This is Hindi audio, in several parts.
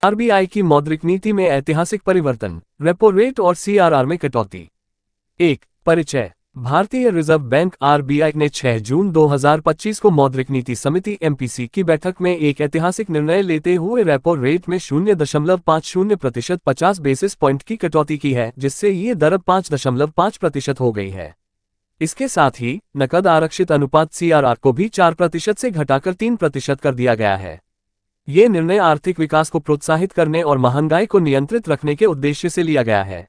आरबीआई की मौद्रिक नीति में ऐतिहासिक परिवर्तन, रेपो रेट और सीआरआर में कटौती। एक परिचय। भारतीय रिजर्व बैंक आरबीआई ने 6 जून 2025 को मौद्रिक नीति समिति एमपीसी की बैठक में एक ऐतिहासिक निर्णय लेते हुए रेपो रेट में 0.50% 50 बेसिस पॉइंट की कटौती की है, जिससे ये दर 5.5% हो गई है। इसके साथ ही नकद आरक्षित अनुपात सीआरआर को भी 4% से घटाकर 3% कर दिया गया है। ये निर्णय आर्थिक विकास को प्रोत्साहित करने और महंगाई को नियंत्रित रखने के उद्देश्य से लिया गया है।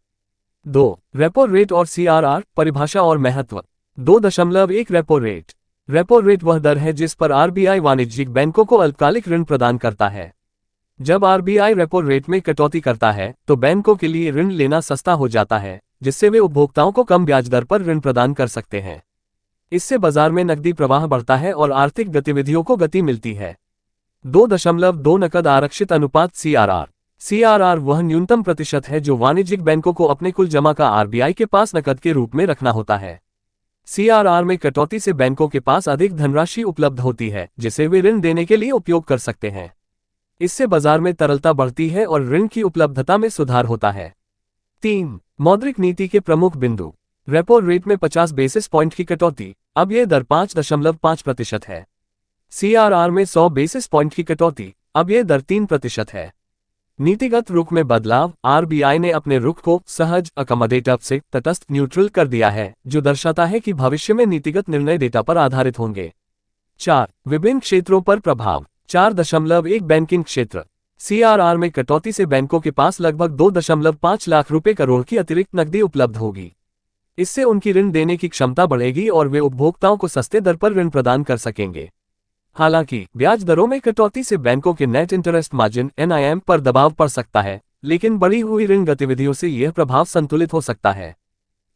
2. रेपो रेट और सीआरआर, परिभाषा और महत्व। 2.1 रेपो रेट। रेपो रेट वह दर है जिस पर आरबीआई वाणिज्यिक बैंकों को अल्पकालिक ऋण प्रदान करता है। जब आरबीआई रेपो रेट में कटौती करता है तो बैंकों के लिए ऋण लेना सस्ता हो जाता है, जिससे वे उपभोक्ताओं को कम ब्याज दर पर ऋण प्रदान कर सकते हैं। इससे बाजार में नकदी प्रवाह बढ़ता है और आर्थिक गतिविधियों को गति मिलती है। 2.2 नकद आरक्षित अनुपात सीआरआर। सीआरआर वह न्यूनतम प्रतिशत है जो वाणिज्यिक बैंकों को अपने कुल जमा का आरबीआई के पास नकद के रूप में रखना होता है। सीआरआर में कटौती से बैंकों के पास अधिक धनराशि उपलब्ध होती है, जिसे वे ऋण देने के लिए उपयोग कर सकते हैं। इससे बाजार में तरलता बढ़ती है और ऋण की उपलब्धता में सुधार होता है। 3. मौद्रिक नीति के प्रमुख बिंदु। रेपो रेट में 50 बेसिस पॉइंट की कटौती, अब यह दर 5.5% है। सीआरआर में 100 बेसिस पॉइंट की कटौती, अब यह दर 3% है। नीतिगत रुख में बदलाव। आरबीआई ने अपने रुख को सहज अकोमोडेटिव से तटस्थ न्यूट्रल कर दिया है, जो दर्शाता है कि भविष्य में नीतिगत निर्णय डेटा पर आधारित होंगे। 4. विभिन्न क्षेत्रों पर प्रभाव। 4.1 बैंकिंग क्षेत्र। सीआरआर में कटौती से बैंकों के पास लगभग 2.5 लाख रुपए करोड़ की अतिरिक्त नकदी उपलब्ध होगी। इससे उनकी ऋण देने की क्षमता बढ़ेगी और वे उपभोक्ताओं को सस्ते दर पर ऋण प्रदान कर सकेंगे। हालांकि ब्याज दरों में कटौती से बैंकों के नेट इंटरेस्ट मार्जिन (NIM) पर दबाव पड़ सकता है, लेकिन बढ़ी हुई ऋण गतिविधियों से यह प्रभाव संतुलित हो सकता है।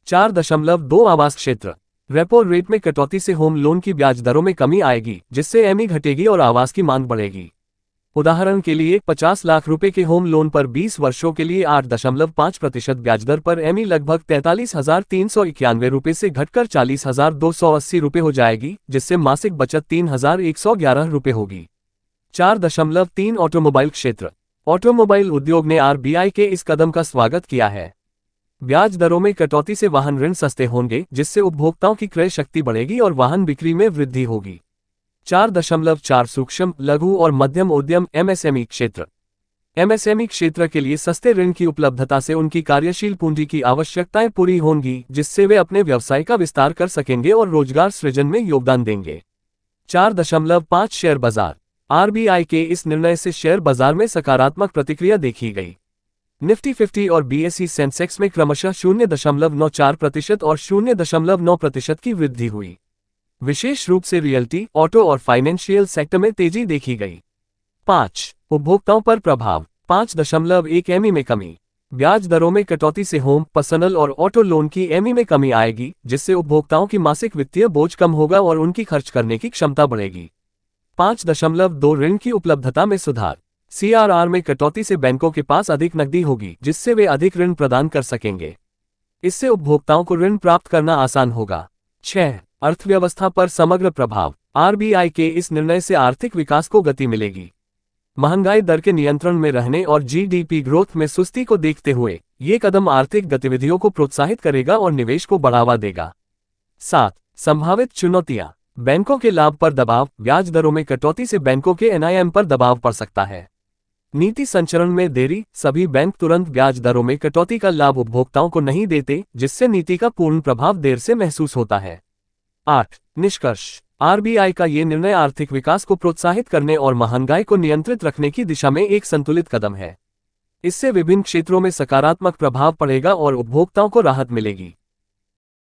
4.2 आवास क्षेत्र। रेपो रेट में कटौती से होम लोन की ब्याज दरों में कमी आएगी, जिससे एमई घटेगी और आवास की मांग बढ़ेगी। उदाहरण के लिए 50 लाख रुपए के होम लोन पर 20 वर्षों के लिए 8.5% ब्याज दर पर एमई लगभग 43,391 रुपए से घटकर 40,280 रुपए हो जाएगी, जिससे मासिक बचत 3,111 रुपए होगी। 4.3 ऑटोमोबाइल क्षेत्र। ऑटोमोबाइल उद्योग ने आरबीआई के इस कदम का स्वागत किया है। ब्याज दरों में कटौती से वाहन ऋण सस्ते होंगे, जिससे उपभोक्ताओं की क्रय शक्ति बढ़ेगी और वाहन बिक्री में वृद्धि होगी। 4.4 सूक्ष्म, लघु और मध्यम उद्यम (MSME) क्षेत्र। MSME क्षेत्र के लिए सस्ते ऋण की उपलब्धता से उनकी कार्यशील पूंजी की आवश्यकताएं पूरी होंगी, जिससे वे अपने व्यवसाय का विस्तार कर सकेंगे और रोजगार सृजन में योगदान देंगे। 4.5 शेयर बाजार। आरबीआई के इस निर्णय से शेयर बाजार में सकारात्मक प्रतिक्रिया देखी गई। निफ्टी 50 और बीएसई सेंसेक्स में क्रमशः 0.94% और 0.9% की वृद्धि हुई। विशेष रूप से रियल्टी, ऑटो और फाइनेंशियल सेक्टर में तेजी देखी गई। 5. उपभोक्ताओं पर प्रभाव। 5.1 एमई में कमी। ब्याज दरों में कटौती से होम, पर्सनल और ऑटो लोन की एमई में कमी आएगी, जिससे उपभोक्ताओं की मासिक वित्तीय बोझ कम होगा और उनकी खर्च करने की क्षमता बढ़ेगी। 5.2 ऋण की उपलब्धता में सुधार। सीआरआर में कटौती से बैंकों के पास अधिक नकदी होगी, जिससे वे अधिक ऋण प्रदान कर सकेंगे। इससे उपभोक्ताओं को ऋण प्राप्त करना आसान होगा। 6. अर्थव्यवस्था पर समग्र प्रभाव। आरबीआई के इस निर्णय से आर्थिक विकास को गति मिलेगी। महंगाई दर के नियंत्रण में रहने और जीडीपी ग्रोथ में सुस्ती को देखते हुए ये कदम आर्थिक गतिविधियों को प्रोत्साहित करेगा और निवेश को बढ़ावा देगा। 7. संभावित चुनौतियां। बैंकों के लाभ पर दबाव। ब्याज दरों में कटौती से बैंकों के NIM पर दबाव पड़ सकता है। नीति संचरण में देरी। सभी बैंक तुरंत ब्याज दरों में कटौती का लाभ उपभोक्ताओं को नहीं देते, जिससे नीति का पूर्ण प्रभाव देर से महसूस होता है। 8. निष्कर्ष। आरबीआई का ये निर्णय आर्थिक विकास को प्रोत्साहित करने और महंगाई को नियंत्रित रखने की दिशा में एक संतुलित कदम है। इससे विभिन्न क्षेत्रों में सकारात्मक प्रभाव पड़ेगा और उपभोक्ताओं को राहत मिलेगी।